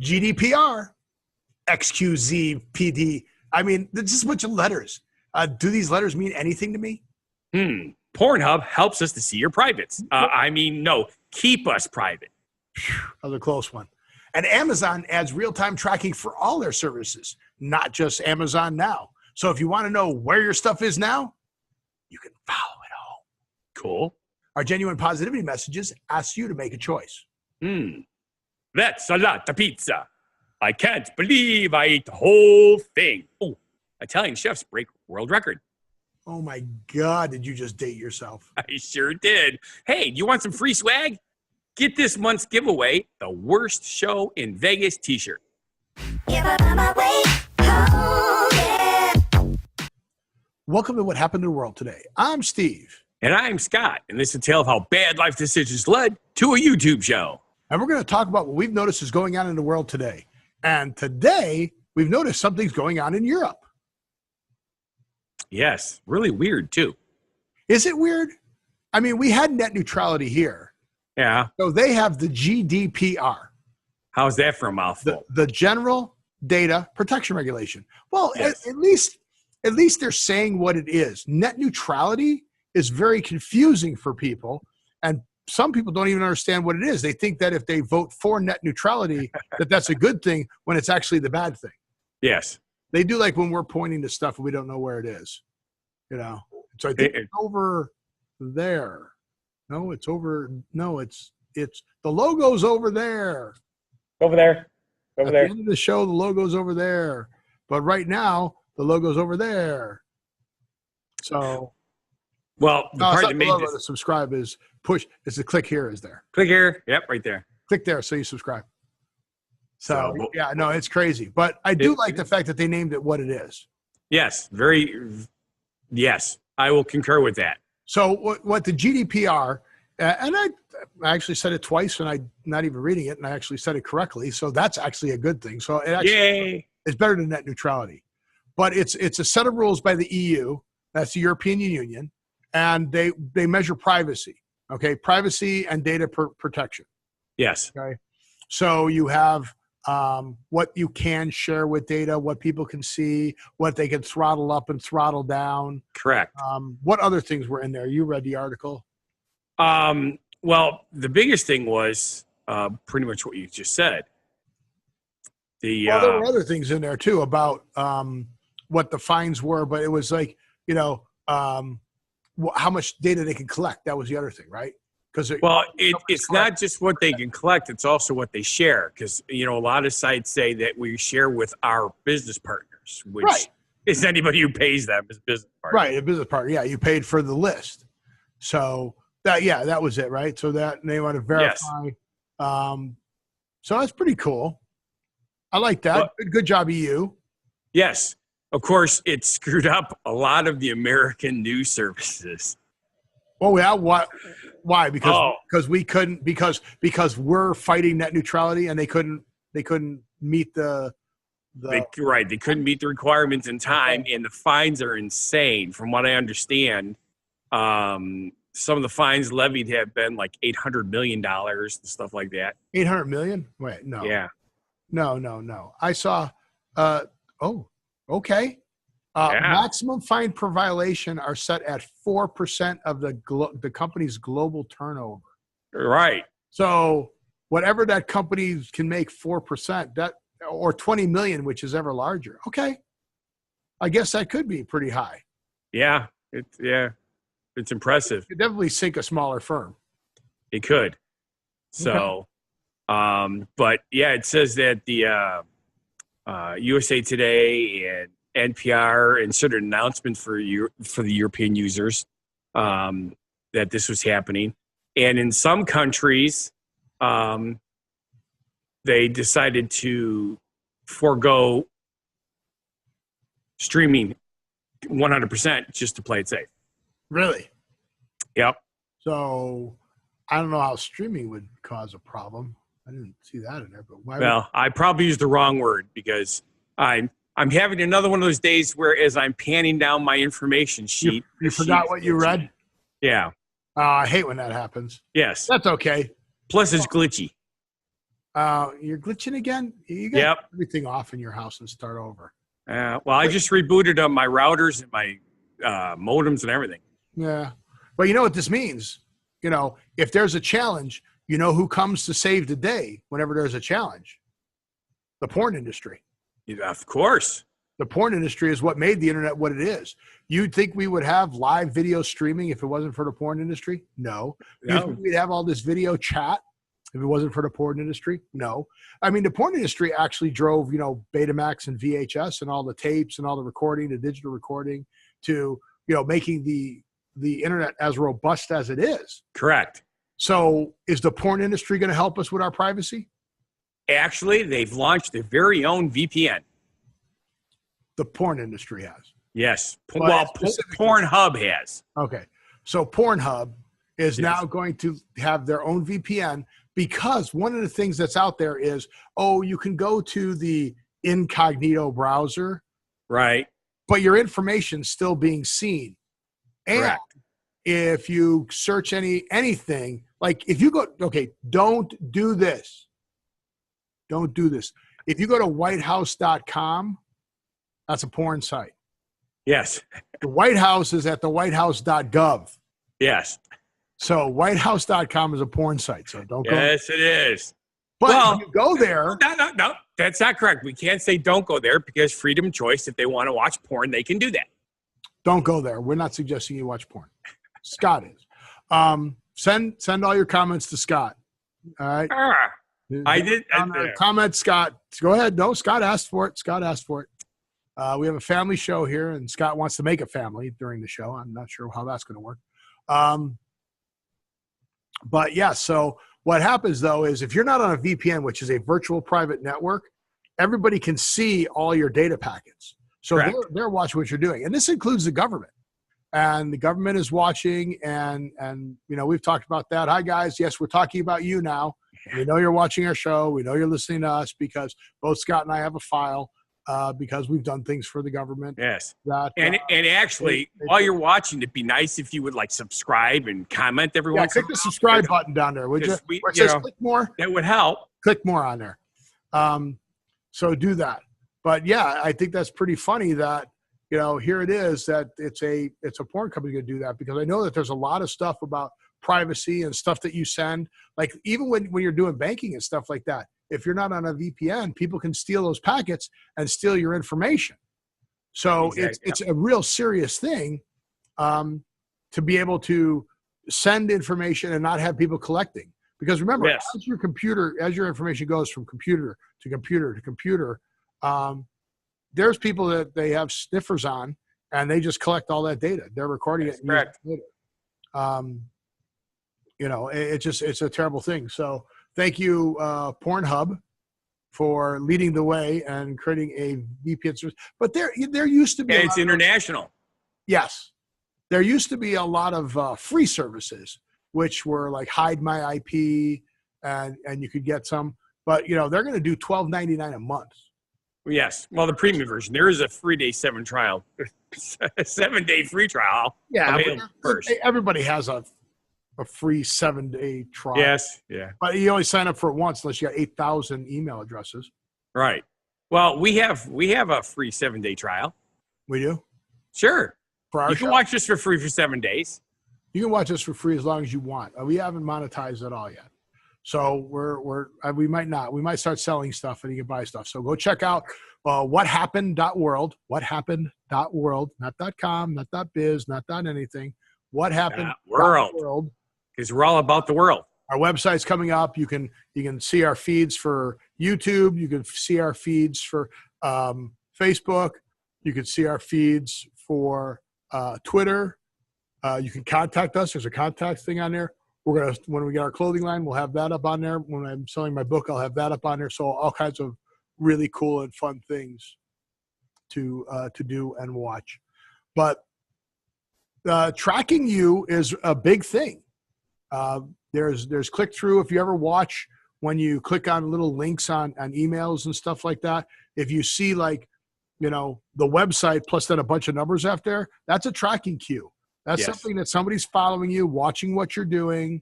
GDPR, XQZ, I mean, there's just a bunch of letters. Do these letters mean anything to me? Pornhub helps us to see your privates. No, keep us private. That was a close one. And Amazon adds real-time tracking for all their services, not just Amazon Now. So if you want to know where your stuff is now, you can follow it all. Cool. Our genuine positivity messages ask you to make a choice. That's a lot of pizza. I can't believe I ate the whole thing. Oh, Italian chefs break world record. Oh my God, did you just date yourself? I sure did. Hey, do you want some free swag? Get this month's giveaway, the Worst Show in Vegas t-shirt. Welcome to What Happened in the World Today. I'm Steve. And I'm Scott, and this is a tale of how bad life decisions led to a YouTube show. And we're going to talk about what we've noticed is going on in the world today. And today, we've noticed something's going on in Europe. Yes, really weird, too. Is it weird? I mean, we had net neutrality here. Yeah. So they have the GDPR. How's that for a mouthful? The General Data Protection Regulation. Well, yes. at least they're saying what it is. Net neutrality is very confusing for people, and some people don't even understand what it is. They think that if they vote for net neutrality, that's a good thing when it's actually the bad thing. Yes. They do like when we're pointing to stuff and we don't know where it is. You know? So I think it's over there. No, it's over. No, it's the logo's over there. Over there. At the end of the show, the logo's over there. But right now, the logo's over there. So, well, the part that made logo to subscribe is push. It's the click here is there. Click here. Yep, right there. Click there so you subscribe. So yeah, no, it's crazy. But I do like the fact that they named it what it is. Yes, yes, I will concur with that. So what the GDPR, and I actually said it twice and I'm not even reading it, and I actually said it correctly. So that's actually a good thing. So it actually it's better than net neutrality. But it's a set of rules by the EU, that's the European Union, and they measure privacy, okay? Privacy and data protection. Yes. Okay. So you have what you can share with data, what people can see, what they can throttle up and throttle down. Correct. What other things were in there? You read the article. Well, the biggest thing was pretty much what you just said. There were other things in there too about what the fines were, but it was like, how much data they can collect. That was the other thing, right? It's not just what they can collect; it's also what they share. Because a lot of sites say that we share with our business partners, which is anybody who pays them as business partners. Right, a business partner. Yeah, you paid for the list, so that was it, right? So that they want to verify. Yes. So that's pretty cool. I like that. Well, good job, EU. Yes, of course, it screwed up a lot of the American news services. Oh yeah, why? Because we couldn't because we're fighting net neutrality and they couldn't meet the they couldn't meet the requirements in time, and the fines are insane. From what I understand, some of the fines levied have been like $800 million and stuff like that. 800 million? Wait, no. Yeah. No. I saw. Okay. Maximum fine per violation are set at 4% of the company's global turnover. Right. So whatever that company can make 4%, or 20 million, which is ever larger. Okay. I guess that could be pretty high. Yeah. It's impressive. It could definitely sink a smaller firm. It could. So, but yeah, it says that the USA Today and NPR inserted an announcement for the European users that this was happening. And in some countries, they decided to forego streaming 100% just to play it safe. Really? Yep. So I don't know how streaming would cause a problem. I didn't see that in there, but why? Well, I probably used the wrong word because I'm having another one of those days where as I'm panning down my information sheet. You forgot what you read? Yeah. I hate when that happens. Yes. That's okay. Plus it's glitchy. You're glitching again? You got everything off in your house and start over. Well, I just rebooted my routers and my modems and everything. Yeah. But you know what this means? You know, if there's a challenge, you know who comes to save the day whenever there's a challenge? The porn industry. Yeah, of course. The porn industry is what made the internet what it is. You'd think we would have live video streaming if it wasn't for the porn industry? No. You'd think we'd have all this video chat if it wasn't for the porn industry? No. I mean, the porn industry actually drove, you know, Betamax and VHS and all the tapes and all the recording, the digital recording to, you know, making the internet as robust as it is. Correct. So is the porn industry going to help us with our privacy? Actually, they've launched their very own VPN. The porn industry has. Yes. Well, Pornhub has. Okay. So Pornhub is now going to have their own VPN because one of the things that's out there is, oh, you can go to the incognito browser. Right. But your information's still being seen. And correct. If you search anything, like if you go, okay, don't do this. Don't do this. If you go to whitehouse.com, that's a porn site. Yes. The White House is at the whitehouse.gov. Yes. So whitehouse.com is a porn site. So don't go. Yes, it is. But if you go there. No. That's not correct. We can't say don't go there because freedom of choice. If they want to watch porn, they can do that. Don't go there. We're not suggesting you watch porn. Scott is. Send all your comments to Scott. All right. I did. Comment, Scott. Go ahead. No, Scott asked for it. Scott asked for it. We have a family show here, and Scott wants to make a family during the show. I'm not sure how that's going to work. But yeah, so what happens though is if you're not on a VPN, which is a virtual private network, everybody can see all your data packets. So they're watching what you're doing. And this includes the government. And the government is watching, and you know, we've talked about that. Hi guys, yes, we're talking about you now. We know you're watching our show. We know you're listening to us because both Scott and I have a file because we've done things for the government. Yes. And actually, while you're watching, it'd be nice if you would like subscribe and comment every once in a while. Click the subscribe button down there. Would you? Click more. That would help. Click more on there. So do that. But yeah, I think that's pretty funny that, you know, here it is that it's a porn company going to do that, because I know that there's a lot of stuff about privacy and stuff that you send. Like even when you're doing banking and stuff like that, if you're not on a VPN, people can steal those packets and steal your information. So it's a real serious thing to be able to send information and not have people collecting. Because remember, as your information goes from computer to computer to computer, there's people that they have sniffers on, and they just collect all that data. They're recording it. Correct. You know, it's a terrible thing. So thank you, Pornhub, for leading the way and creating a VPN service. But there used to be. And it's international. Yes, there used to be a lot of free services, which were like Hide My IP, and you could get some. But you know, they're going to do $12.99 a month. Yes. Well, the premium version. There is a 3-day 7-day free trial. Yeah. Everybody has a free 7-day trial. Yes. Yeah. But you only sign up for it once unless you got 8,000 email addresses. Right. Well, we have a free 7-day trial. We do? Sure. For our you can watch this for free for 7 days. You can watch this for free as long as you want. We haven't monetized at all yet. So we might not. We might start selling stuff and you can buy stuff. So go check out whathappened.world, whathappened.world, not .com, not .biz, not .anything, whathappened.world. Because we're all about the world. Our website's coming up. You can see our feeds for YouTube. You can see our feeds for Facebook. You can see our feeds for Twitter. You can contact us. There's a contact thing on there. When we get our clothing line, we'll have that up on there. When I'm selling my book, I'll have that up on there. So all kinds of really cool and fun things to do and watch. But tracking you is a big thing. There's click through. If you ever watch when you click on little links on emails and stuff like that, if you see like, you know, the website plus then a bunch of numbers after there, that's a tracking cue. That's something that somebody's following you, watching what you're doing.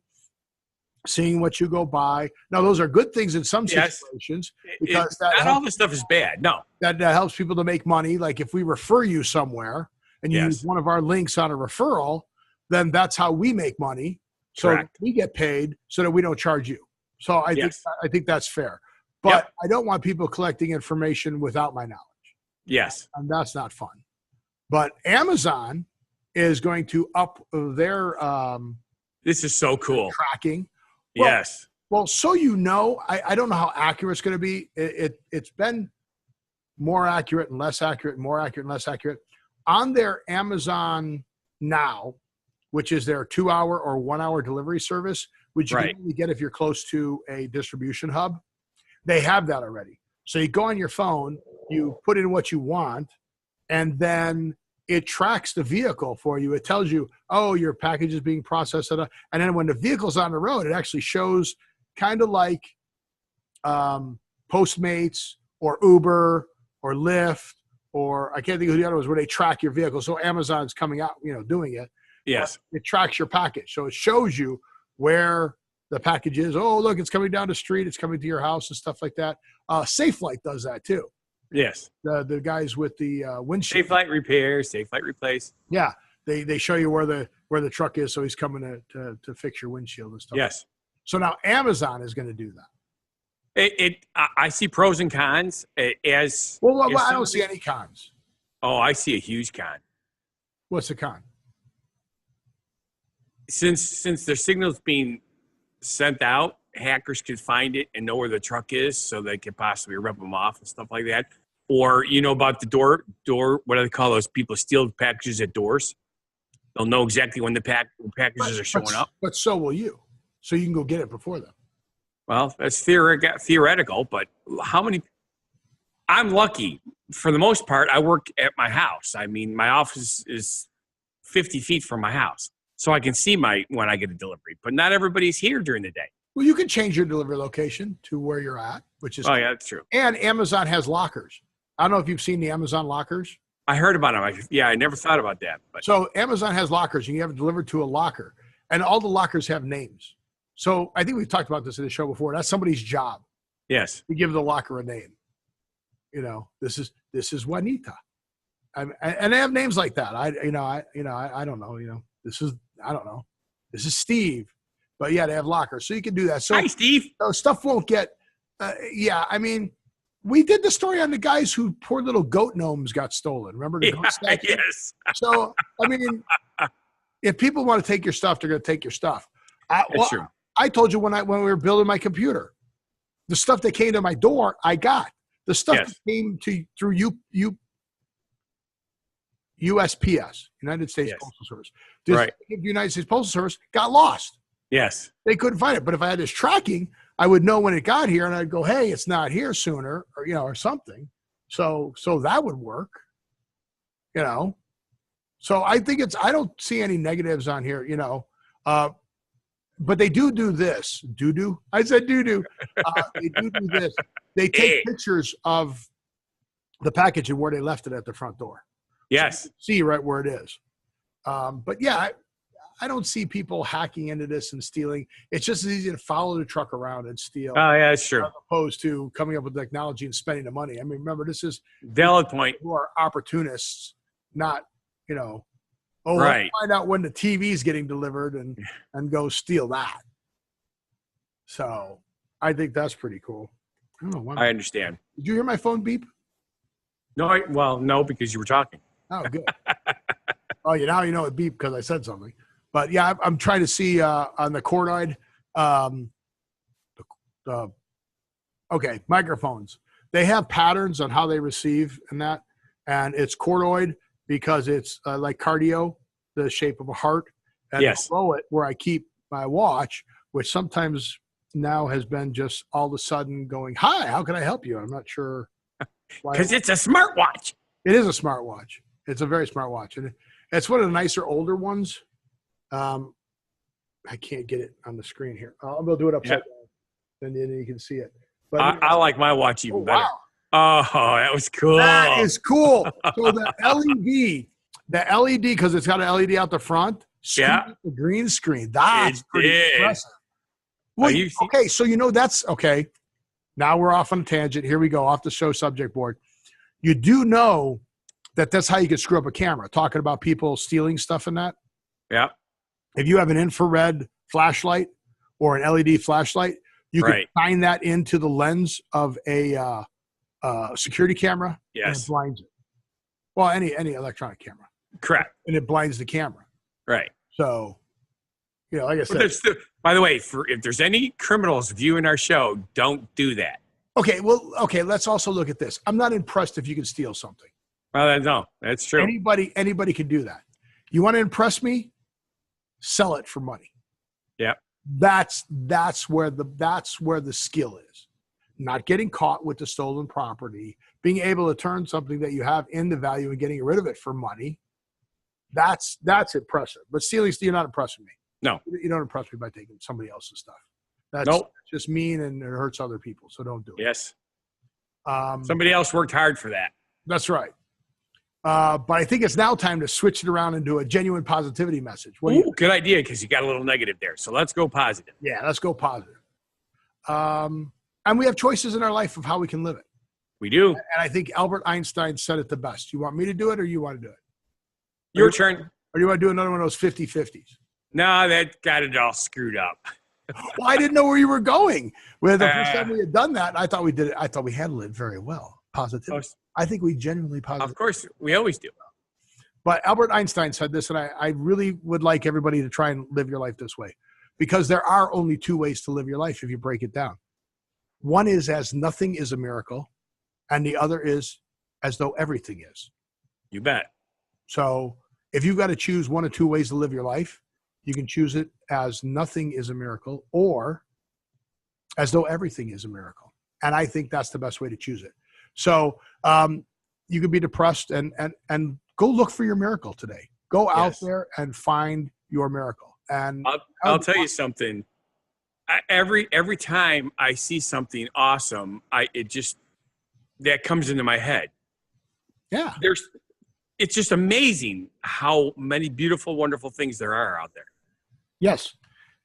seeing what you go buy. Now, those are good things in some situations because not all this stuff is bad. No, that helps people to make money. Like if we refer you somewhere and you use one of our links on a referral, then that's how we make money. So we get paid so that we don't charge you. So I think that's fair. But I don't want people collecting information without my knowledge. Yes. And that's not fun. But Amazon is going to up their this is so cool. Tracking. Well, yes. Well, so I don't know how accurate it's going to be. It's been more accurate and less accurate, more accurate and less accurate. On their Amazon Now, which is their 2-hour or 1-hour delivery service, which you can only get if you're close to a distribution hub, they have that already. So you go on your phone, you put in what you want, and then it tracks the vehicle for you. It tells you, oh, your package is being processed. And then when the vehicle's on the road, it actually shows kind of like Postmates or Uber or Lyft, or I can't think of the other ones where they track your vehicle. So Amazon's coming out, doing it. Yes. It tracks your package. So it shows you where the package is. Oh, look, it's coming down the street. It's coming to your house and stuff like that. SafeLight does that too. Yes. The guys with the windshield. SafeLight repair, SafeLight replace. Yeah. They show you where the truck is. So he's coming to fix your windshield and stuff. Yes. So now Amazon is going to do that. I see pros and cons as. Well, I don't see any cons. Oh, I see a huge con. What's the con? Since their signal's being sent out, hackers could find it and know where the truck is, so they could possibly rip them off and stuff like that. Or about the door. What do they call those people? Steal packages at doors. They'll know exactly when the packages are showing up. But so will you. So you can go get it before them. Well, that's theoretical, but how many? I'm lucky. For the most part, I work at my house. I mean, my office is 50 feet from my house. So I can see when I get a delivery. But not everybody's here during the day. Well, you can change your delivery location to where you're at, which is yeah, that's true. And Amazon has lockers. I don't know if you've seen the Amazon lockers. I heard about them. I never thought about that. But. So Amazon has lockers, and you have it delivered to a locker. And all the lockers have names. So I think we've talked about this in the show before. That's somebody's job. Yes. To give the locker a name. This is Juanita. And they have names like that. I don't know. I don't know. This is Steve. But yeah, they have lockers. So you can do that. So hi, Steve. Stuff won't get I mean, we did the story on the guys who poor little goat gnomes got stolen. Remember the goat statue? Yes. So I mean, if people want to take your stuff, they're going to take your stuff. That's true. I told you when we were building my computer, the stuff that came to my door, I got. The stuff that came through USPS, United States Postal Service. The United States Postal Service got lost. Yes. They couldn't find it. But if I had this tracking, I would know when it got here, and I'd go, hey, it's not here sooner, or or something. So that would work. So I think I don't see any negatives on here, but they do this. Do? I said do. They do this. They take pictures of the package and where they left it at the front door. Yes. So see right where it is. But yeah, I don't see people hacking into this and stealing. It's just as easy to follow the truck around and steal. Oh, yeah, that's true. As opposed to coming up with technology and spending the money. I mean, remember, this is valid point. Who are opportunists, not, right. Let's find out when the TV is getting delivered and go steal that. So I think that's pretty cool. I don't know why. I understand. Did you hear my phone beep? No, no, because you were talking. Oh, good. Oh, now you know it beeped because I said something. But yeah, I'm trying to see on the cordioid, microphones. They have patterns on how they receive and it's cordioid because it's like cardio, the shape of a heart, and below it where I keep my watch, which sometimes now has been just all of a sudden going, "Hi, how can I help you?" I'm not sure why. Because it's a smartwatch. It is a smartwatch. It's a very smart watch, and it's one of the nicer older ones. I can't get it on the screen here. I'm going to do it upside down, and then you can see it. But I like my watch even better. Wow. Oh, that was cool. That is cool. So the LED, because it's got an LED out the front, the green screen. That's pretty impressive. Well, okay, so that's okay. Now we're off on a tangent. Here we go, off the show subject board. You do know that's how you can screw up a camera, talking about people stealing stuff in that. Yeah. If you have an infrared flashlight or an LED flashlight, you can shine that into the lens of a security camera. Yes. And it blinds it. Well, any electronic camera. Correct. And it blinds the camera. Right. So, like I said. By the way, if there's any criminals viewing our show, don't do that. Okay, let's also look at this. I'm not impressed if you can steal something. Well, no, that's true. Anybody can do that. You want to impress me? Sell it for money. Yeah. That's where the skill is. Not getting caught with the stolen property, being able to turn something that you have into value and getting rid of it for money. That's impressive. But stealing, you're not impressing me. No. You don't impress me by taking somebody else's stuff. That's just mean and it hurts other people. So don't do it. Yes. Somebody else worked hard for that. That's right. But I think it's now time to switch it around and do a genuine positivity message. Good idea, because you got a little negative there. So let's go positive. Yeah, let's go positive. And we have choices in our life of how we can live it. We do. And I think Albert Einstein said it the best. You want me to do it or you want to do it? Your turn. Or you want to do another one of those 50-50s? No, that got it all screwed up. Well, I didn't know where you were going. Well, the first time we had done that, I thought we did it. I thought we handled it very well. Positively. I think we genuinely positive. Of course, we always do. But Albert Einstein said this, and I really would like everybody to try and live your life this way, because there are only two ways to live your life if you break it down. One is as nothing is a miracle, and the other is as though everything is. You bet. So if you've got to choose one or two ways to live your life, you can choose it as nothing is a miracle or as though everything is a miracle. And I think that's the best way to choose it. So you could be depressed and go look for your miracle today. Go out there and find your miracle. And I'll tell you something. Every time I see something awesome, that comes into my head. Yeah. It's just amazing how many beautiful, wonderful things there are out there. Yes.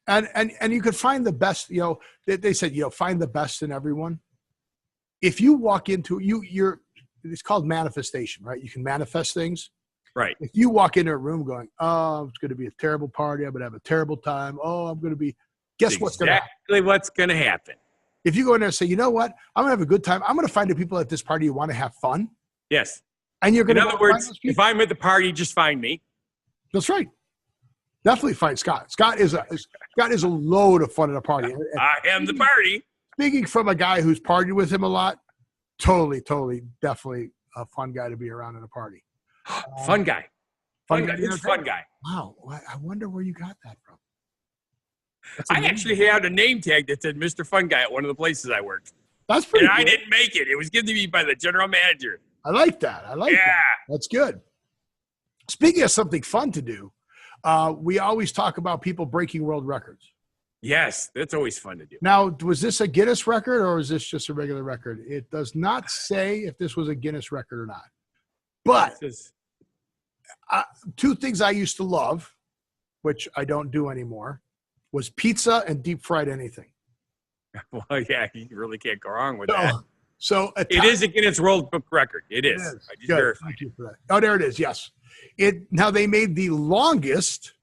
And you could find the best, they said, find the best in everyone. If you walk into it's called manifestation, right? You can manifest things. Right. If you walk into a room going, oh, it's going to be a terrible party. I'm going to have a terrible time. Oh, I'm going to be, guess what's going to happen? Exactly what's going to happen. If you go in there and say, you know what? I'm going to have a good time. I'm going to find the people at this party who want to have fun. Yes. And you're going to, in other words, if I'm at the party, just find me. That's right. Definitely find Scott. Scott is a load of fun at a party. I am the party. Speaking from a guy who's partied with him a lot, totally, definitely a fun guy to be around at a party. Fun guy. Fun guy. Wow. I wonder where you got that from. I actually had a name tag that said Mr. Fun Guy at one of the places I worked. That's pretty cool. I didn't make it. It was given to me by the general manager. I like that. That. That's good. Speaking of something fun to do, we always talk about people breaking world records. Yes, that's always fun to do. Now, was this a Guinness record or is this just a regular record? It does not say if this was a Guinness record or not. But two things I used to love, which I don't do anymore, was pizza and deep fried anything. Well, yeah, you really can't go wrong with that. So it is a Guinness World Book record. It is. I just verified. Thank you for that. Oh, there it is. Yes. Now they made the longest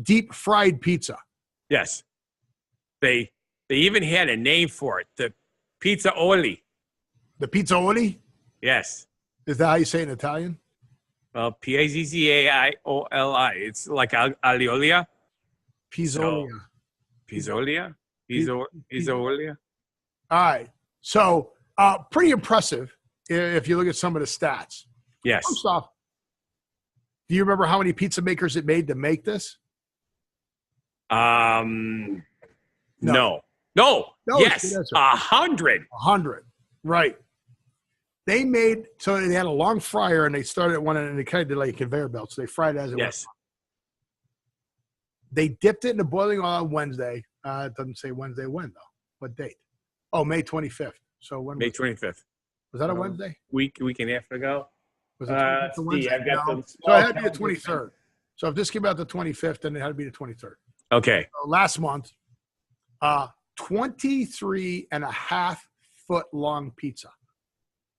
deep fried pizza. Yes. They even had a name for it. The pizza oli. The pizza oli? Yes. Is that how you say it in Italian? Well, P-I-Z-Z-A-I-O-L-I. It's like aliolia. Pizzolia. Pizzolia? Pizzolia? All right. So pretty impressive if you look at some of the stats. Yes. First off, do you remember how many pizza makers it made to make this? No. Yes. 100. 100. Right. They had a long fryer and they started at one end and they kind of did like a conveyor belt. So they fried it as it went. They dipped it in the boiling oil on Wednesday. It doesn't say Wednesday when though. What date? Oh, May 25th. So when? May 25th. Was that a Wednesday? Week and a half ago. Was it Wednesday? So it had to be the 23rd. So if this came out the 25th, then it had to be the 23rd. Okay. Last month, 23.5-foot long pizza.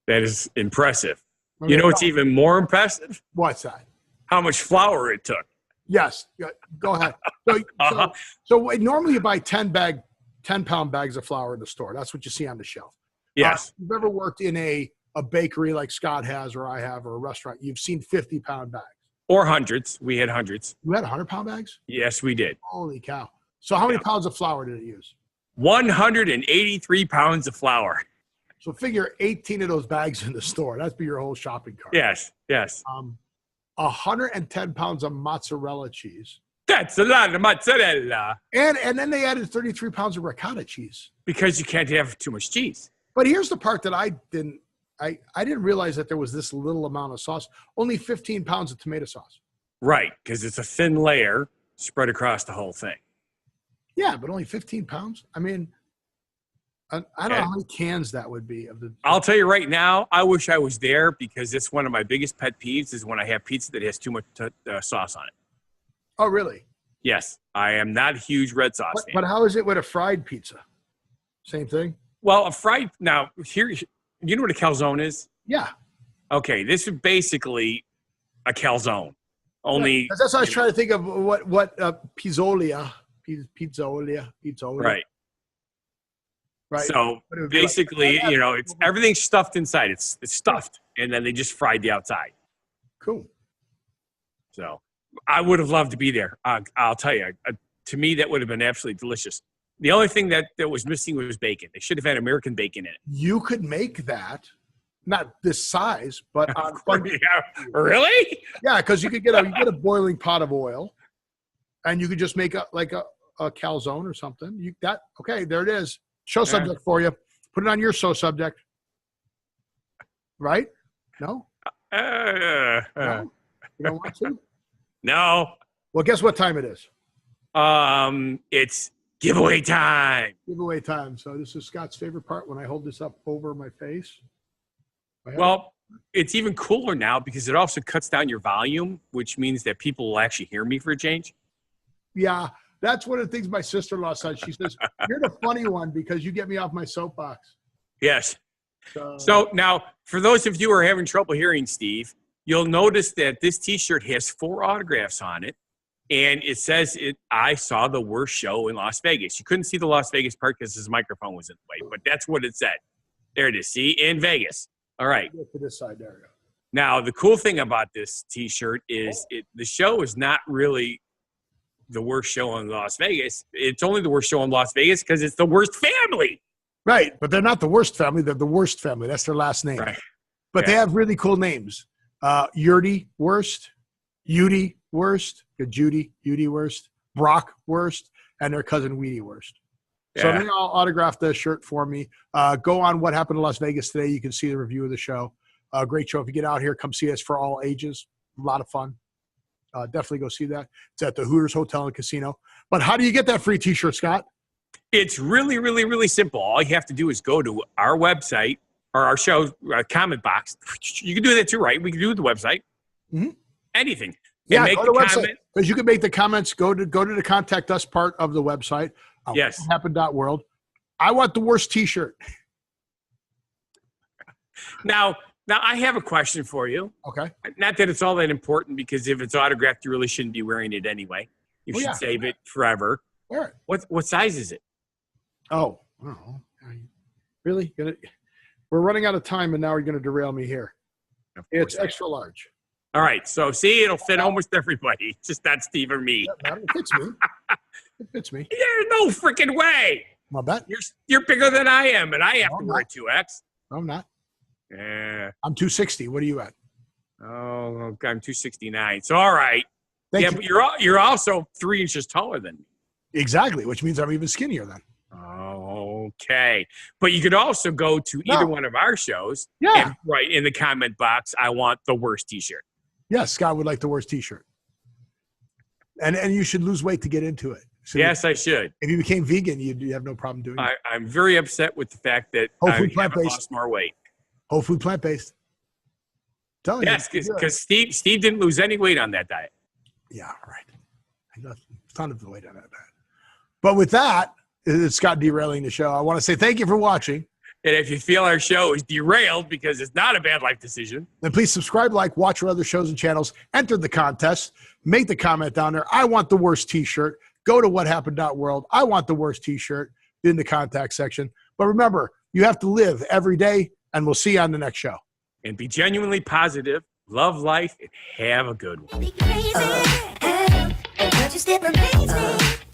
That is impressive. You know what's even more impressive? What's that? How much flour it took. Yes. Go ahead. So normally you buy 10-pound bags of flour in the store. That's what you see on the shelf. Yes. If you've ever worked in a bakery like Scott has or I have or a restaurant, you've seen 50-pound bags. Or hundreds. We had hundreds. You had 100-pound bags? Yes, we did. Holy cow. So how many pounds of flour did it use? 183 pounds of flour. So figure 18 of those bags in the store. That'd be your whole shopping cart. Yes, yes. 110 pounds of mozzarella cheese. That's a lot of mozzarella. And then they added 33 pounds of ricotta cheese. Because you can't have too much cheese. But here's the part that I didn't realize that there was this little amount of sauce. Only 15 pounds of tomato sauce. Right, because it's a thin layer spread across the whole thing. Yeah, but only 15 pounds? I mean, I don't know how many cans that would be. I'll tell you right now, I wish I was there because it's one of my biggest pet peeves is when I have pizza that has too much sauce on it. Oh, really? Yes, I am not a huge red sauce fan. But how is it with a fried pizza? Same thing? Well, now, here, you know what a calzone is? Yeah. Okay, this is basically a calzone. Only that's what I was trying to think of what pizzolia. Right. Right. So basically, like? It's everything's stuffed inside. It's stuffed, and then they just fried the outside. Cool. So I would have loved to be there. I'll tell you, to me, that would have been absolutely delicious. The only thing that was missing was bacon. They should have had American bacon in it. You could make that, not this size, but on yeah. Really? Yeah, because you get a boiling pot of oil, and you could just make a calzone or something. Okay, there it is. Show subject for you. Put it on your show subject. Right? No? No? You don't want to? No. Well, guess what time it is? It's giveaway time. Giveaway time. So this is Scott's favorite part when I hold this up over my face. Well, it's even cooler now because it also cuts down your volume, which means that people will actually hear me for a change. Yeah. That's one of the things my sister-in-law said. She says, you're the funny one because you get me off my soapbox. Yes. So now, for those of you who are having trouble hearing Steve, you'll notice that this T-shirt has 4 autographs on it, and it says, I saw the worst show in Las Vegas. You couldn't see the Las Vegas part because his microphone was in the way, but that's what it said. There it is. See? In Vegas. All right. Go to this side. There we go. Now, the cool thing about this T-shirt is the show is not really the worst show in Las Vegas. It's only the worst show in Las Vegas because it's the worst family. Right, but they're not the worst family. They're the worst family. That's their last name. Right. But they have really cool names. Yurdy Worst, Judy Worst, Judy Worst, Brock Worst, and their cousin Weedy Worst. Yeah. So they all autographed the shirt for me. Go on What Happened in Las Vegas Today. You can see the review of the show. Great show. If you get out here, come see us for all ages. A lot of fun. Definitely go see that. It's at the Hooters Hotel and Casino. But how do you get that free T-shirt, Scott? It's really, really, really simple. All you have to do is go to our website or our show comment box. You can do that too, right? We can do the website. Mm-hmm. Anything. Yeah, make go to the website because you can make the comments. Go to the contact us part of the website. Yes. Happen.world. I want the worst T-shirt. Now I have a question for you. Okay. Not that it's all that important because if it's autographed, you really shouldn't be wearing it anyway. You should save it forever. Wear it. What size is it? Oh, I don't know. Really? We're running out of time, and now you're going to derail me here. It's extra large. All right. So, see, it'll fit almost everybody. It's just not Steve or me. It fits me. It fits me. There's no freaking way. I'll bet. You're bigger than I am, and I have to wear a 2X. No, I'm not. Yeah. I'm 260. What are you at? Oh, I'm 269. So, all right. Thank you. But you're also 3 inches taller than me. Exactly, which means I'm even skinnier then. Okay. But you could also go to either one of our shows and write in the comment box, I want the worst T-shirt. Yes, Scott would like the worst T-shirt. And you should lose weight to get into it. So yes, I should. If you became vegan, you'd have no problem doing it. I'm very upset with the fact that I haven't lost more weight. Whole food plant-based. Yes, because Steve didn't lose any weight on that diet. Yeah, right. ton of weight on that. But with that, it's Scott derailing the show. I want to say thank you for watching. And if you feel our show is derailed because it's not a bad life decision, then please subscribe, like, watch our other shows and channels, enter the contest, make the comment down there. I want the worst t-shirt. Go to whathappened.world. I want the worst t-shirt in the contact section. But remember, you have to live every day, and we'll see you on the next show. And be genuinely positive, love life, and have a good one. Be crazy, but you still amaze me.